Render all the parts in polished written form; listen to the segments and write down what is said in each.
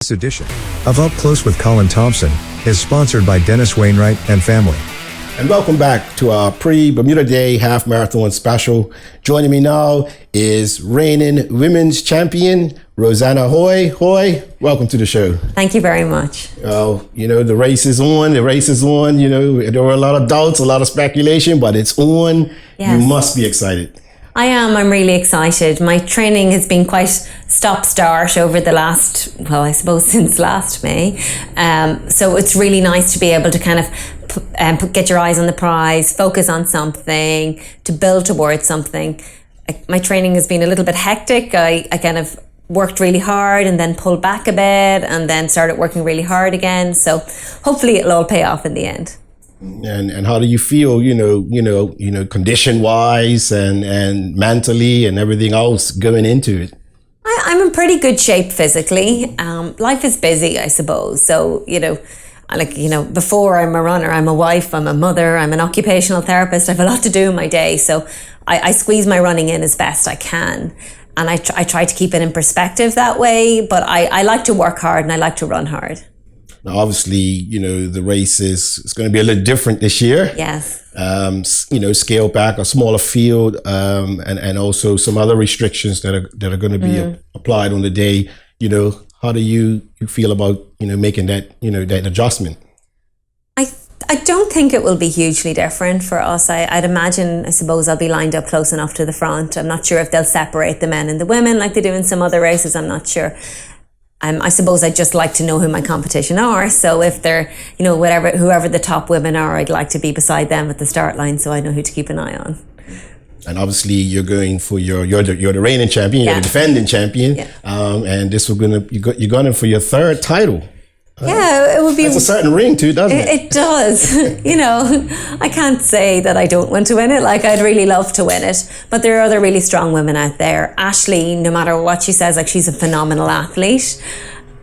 This edition of Up Close with Colin Thompson is sponsored by Dennis Wainwright and family. And welcome back to our pre-Bermuda Day half marathon special. Joining me now is reigning women's champion, Rosanna Hoey. Hoey, welcome to the show. Thank you very much. The race is on. There were a lot of doubts, a lot of speculation, but it's on. Yes. You must be excited. I am. I'm really excited. My training has been quite stop-start over the last, since last May. So it's really nice to be able to kind of get your eyes on the prize, focus on something, to build towards something. My training has been a little bit hectic. I kind of worked really hard and then pulled back a bit and then started working really hard again. So hopefully it'll all pay off in the end. And how do you feel, condition wise and mentally and everything else going into it? I'm in pretty good shape physically. Life is busy, I suppose. So, before I'm a runner, I'm a wife, I'm a mother, I'm an occupational therapist. I have a lot to do in my day. So I squeeze my running in as best I can. And I try to keep it in perspective that way. But I like to work hard and I like to run hard. Now, obviously, the race is going to be a little different this year. Yes. Scale back, a smaller field, and also some other restrictions that are going to be applied on the day. How do you feel about making that that adjustment? I don't think it will be hugely different for us. I'd imagine, I suppose, I'll be lined up close enough to the front. I'm not sure if they'll separate the men and the women like they do in some other races. I'm not sure. I suppose I'd just like to know who my competition are. So if they're, whoever the top women are, I'd like to be beside them at the start line so I know who to keep an eye on. And obviously you're going for you're the reigning champion, you're the defending champion. And this you're going for your third title. Yeah, it would be. It's a certain ring too, doesn't it? It does. I can't say that I don't want to win it. Like, I'd really love to win it. But there are other really strong women out there. Ashley, no matter what she says, she's a phenomenal athlete.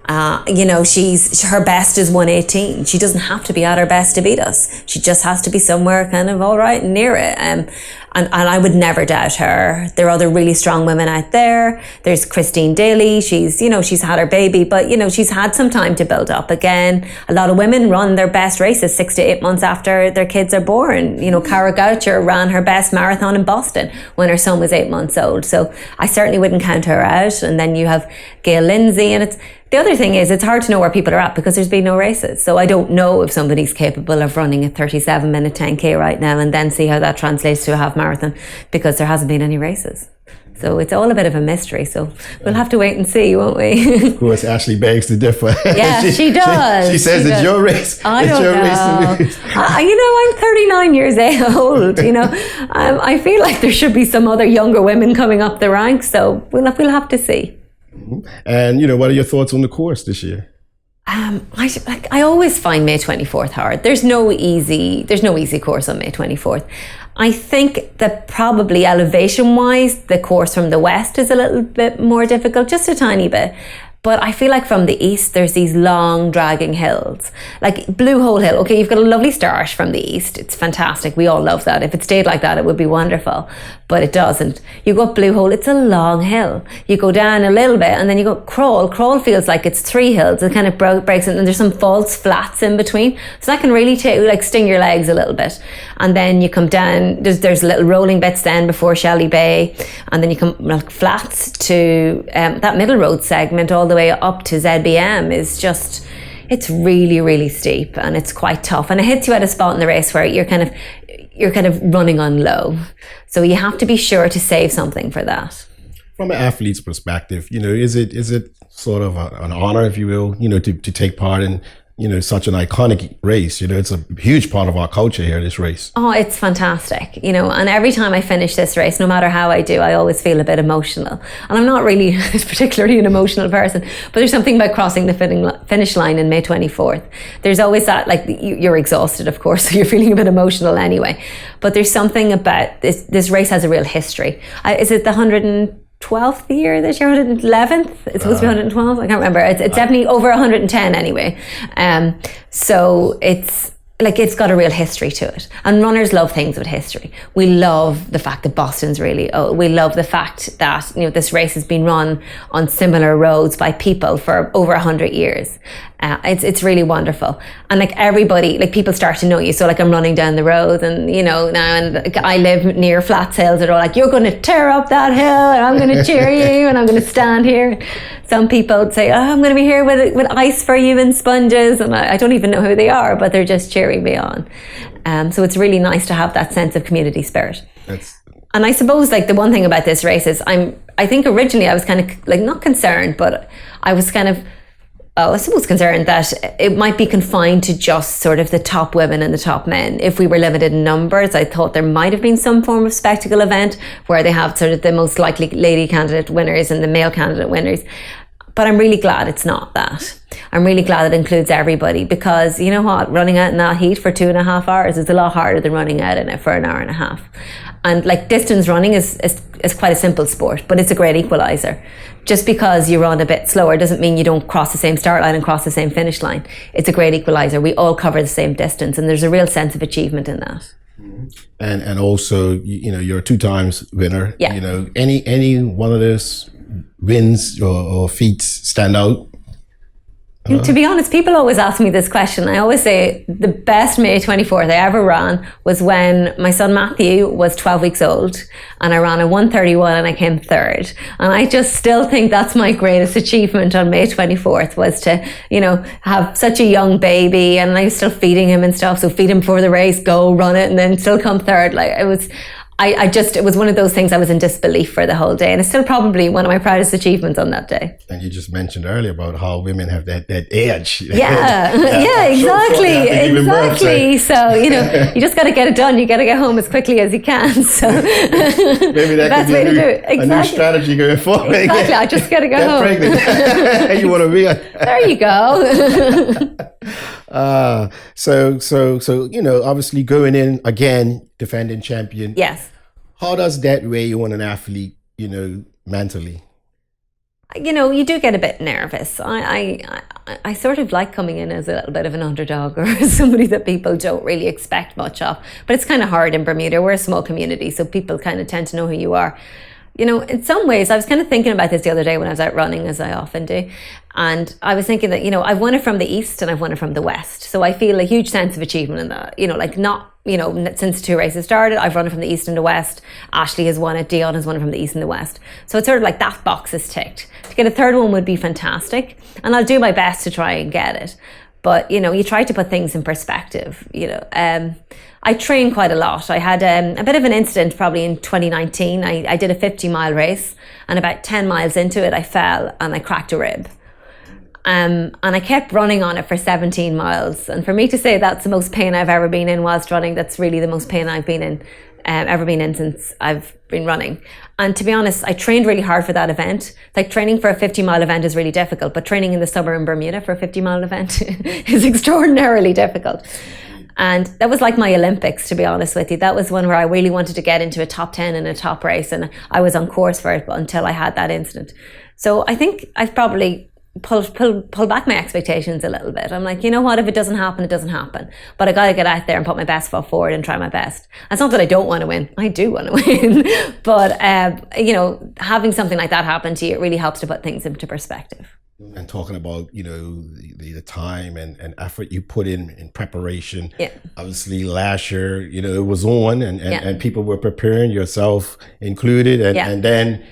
Her best is 1:18. She doesn't have to be at her best to beat us. She just has to be somewhere kind of all right near it. And I would never doubt her. There are other really strong women out there. There's Christine Daly. She's had her baby, but, she's had some time to build up again. A lot of women run their best races 6 to 8 months after their kids are born. Cara Goucher ran her best marathon in Boston when her son was 8 months old. So I certainly wouldn't count her out. And then you have Gail Lindsay, and the other thing is, it's hard to know where people are at because there's been no races. So I don't know if somebody's capable of running a 37-minute 10K right now and then see how that translates to a half marathon because there hasn't been any races. So it's all a bit of a mystery. So we'll have to wait and see, won't we? Of course, Ashley begs to differ. Yeah, she does. She says it's your race. I don't know. I'm 39 years old. I feel like there should be some other younger women coming up the ranks. So we'll have to see. And what are your thoughts on the course this year? I always find May 24th hard. There's no easy course on May 24th. I think that probably elevation-wise, the course from the west is a little bit more difficult, just a tiny bit. But I feel like from the east, there's these long, dragging hills. Like Blue Hole Hill, okay, you've got a lovely start from the east. It's fantastic. We all love that. If it stayed like that, it would be wonderful. But it doesn't. You go up Blue Hole, it's a long hill. You go down a little bit, and then you go Crawl. Crawl feels like it's 3 hills. It kind of breaks it, and there's some false flats in between. So that can really sting your legs a little bit. And then you come down, there's little rolling bits then before Shelley Bay. And then you come flats to that middle road segment all the way up to ZBM is just, it's really, really steep and it's quite tough. And it hits you at a spot in the race where you're kind of running on low. So you have to be sure to save something for that. From an athlete's perspective, is it sort of an honor, if you will, to take part in such an iconic race? It's a huge part of our culture here, this race. Oh, it's fantastic, and every time I finish this race, no matter how I do, I always feel a bit emotional. And I'm not really particularly an emotional person, but there's something about crossing the finish line in May 24th. There's always that, you're exhausted, of course, so you're feeling a bit emotional anyway. But there's something about this race has a real history. Is it the 112th year this year, 111th? It's supposed to be 112. I can't remember. It's definitely over 110 anyway. So it's like it's got a real history to it, and runners love things with history. We love the fact that Boston's really old. We love the fact that, you know, this race has been run on similar roads by people for over 100 years. It's really wonderful, and like everybody, like people start to know you. So like I'm running down the road, and you know now, and like, I live near Flats Hills. They're all like, "You're going to tear up that hill," and I'm going to cheer you, and I'm going to stand here. Some people say, "Oh, I'm going to be here with ice for you and sponges," and I don't even know who they are, but they're just cheering me on. So it's really nice to have that sense of community spirit. And I suppose like the one thing about this race is I think originally I was kind of like not concerned, but I was kind of, I suppose concerned that it might be confined to just sort of the top women and the top men. If we were limited in numbers, I thought there might have been some form of spectacle event where they have sort of the most likely lady candidate winners and the male candidate winners. But I'm really glad it's not that. I'm really glad it includes everybody, because you know what, running out in that heat for 2.5 hours is a lot harder than running out in it for an hour and a half. And like distance running is quite a simple sport, but it's a great equalizer. Just because you run a bit slower doesn't mean you don't cross the same start line and cross the same finish line. It's a great equalizer. We all cover the same distance, and there's a real sense of achievement in that. And also, you know, you're a 2 times winner. Yeah. You know, any one of those wins or feats stand out? To be honest, people always ask me this question. I always say the best May 24th I ever ran was when my son Matthew was 12 weeks old, and I ran a 1:31 and I came third. And I just still think that's my greatest achievement on May 24th, was to, you know, have such a young baby, and I was still feeding him and stuff. So feed him before the race, go run it, and then still come third. Like it was one of those things I was in disbelief for the whole day, and it's still probably one of my proudest achievements on that day. And you just mentioned earlier about how women have that edge. Yeah, exactly. So, you know, you just got to get it done. You got to get home as quickly as you can. So maybe that could be a new strategy going forward. Exactly, I just got to go home. Pregnant. You want to be there you go. So you know, obviously going in again, defending champion. Yes. How does that weigh you on an athlete, you know, mentally? You know, you do get a bit nervous. I sort of like coming in as a little bit of an underdog, or somebody that people don't really expect much of. But it's kind of hard in Bermuda. We're a small community, so people kind of tend to know who you are. You know, in some ways, I was kind of thinking about this the other day when I was out running, as I often do. And I was thinking that, you know, I've won it from the east and I've won it from the west. So I feel a huge sense of achievement in that. You know, like not, you know, since 2 races started, I've run it from the east and the west. Ashley has won it. Dion has won it from the east and the west. So it's sort of like that box is ticked. To get a third one would be fantastic. And I'll do my best to try and get it. But, you know, you try to put things in perspective, you know. I train quite a lot. I had a bit of an incident probably in 2019. I did a 50-mile race, and about 10 miles into it, I fell and I cracked a rib. And I kept running on it for 17 miles. And for me to say that's the most pain I've ever been in whilst running, that's really the most pain I've been in, ever been in since I've been running. And to be honest, I trained really hard for that event. Like training for a 50-mile event is really difficult, but training in the summer in Bermuda for a 50-mile event is extraordinarily difficult. And that was like my Olympics, to be honest with you. That was one where I really wanted to get into a top 10 in a top race, and I was on course for it until I had that incident. So I think I've probably pull back my expectations a little bit. I'm like, you know what, if it doesn't happen, it doesn't happen. But I got to get out there and put my best foot forward and try my best. It's not that I don't want to win. I do want to win. But, you know, having something like that happen to you, it really helps to put things into perspective. And talking about, you know, the time and effort you put in preparation. Yeah. Obviously last year, you know, it was on and people were preparing, yourself included. And then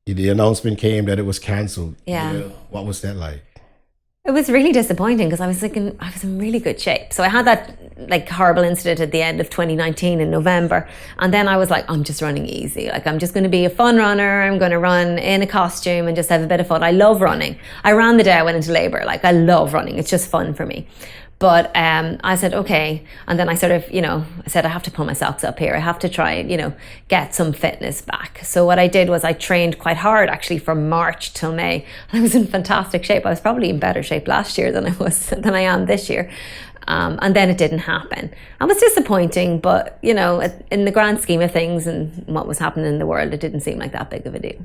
the announcement came that it was canceled. Yeah. You know, what was that like? It was really disappointing because I was thinking I was in really good shape. So I had that like horrible incident at the end of 2019 in November. And then I was like, I'm just running easy. Like I'm just going to be a fun runner. I'm going to run in a costume and just have a bit of fun. I love running. I ran the day I went into labor. Like I love running. It's just fun for me. But I said, okay. And then I sort of, you know, I said, I have to pull my socks up here. I have to try and, you know, get some fitness back. So what I did was I trained quite hard actually from March till May. And I was in fantastic shape. I was probably in better shape last year than I am this year. And then it didn't happen. It was disappointing, but, you know, in the grand scheme of things and what was happening in the world, it didn't seem like that big of a deal.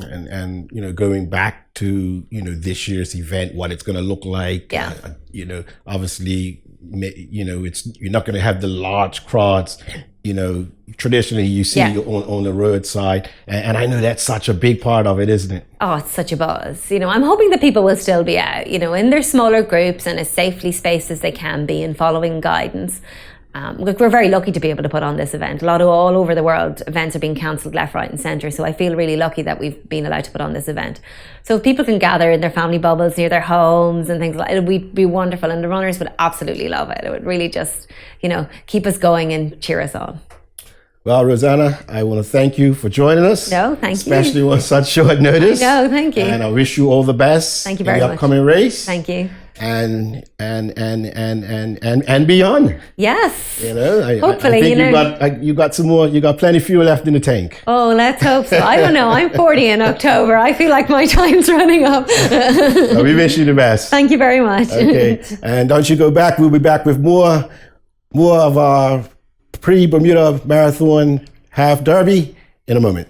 And you know, going back to, you know, this year's event, what it's going to look like, yeah. You know, obviously you're not going to have the large crowds, traditionally you see on the roadside. And I know that's such a big part of it, isn't it? Oh, it's such a buzz. I'm hoping that people will still be out, in their smaller groups and as safely spaced as they can be and following guidance. Look, we're very lucky to be able to put on this event. A lot of all over the world, events are being cancelled left, right and centre. So I feel really lucky that we've been allowed to put on this event. So if people can gather in their family bubbles near their homes and things like that, it would be wonderful. And the runners would absolutely love it. It would really just, keep us going and cheer us on. Well, Rosanna, I want to thank you for joining us. No, thank you. Especially on such short notice. No, thank you. And I wish you all the best. Thank you very much. In the upcoming race. Thank you. And beyond. Yes. Hopefully, I think you got some more. You got plenty of fuel left in the tank. Oh, let's hope so. I don't know. I'm 40 in October. I feel like my time's running up. So we wish you the best. Thank you very much. Okay, and don't you go back. We'll be back with more of our pre-Bermuda Marathon half derby in a moment.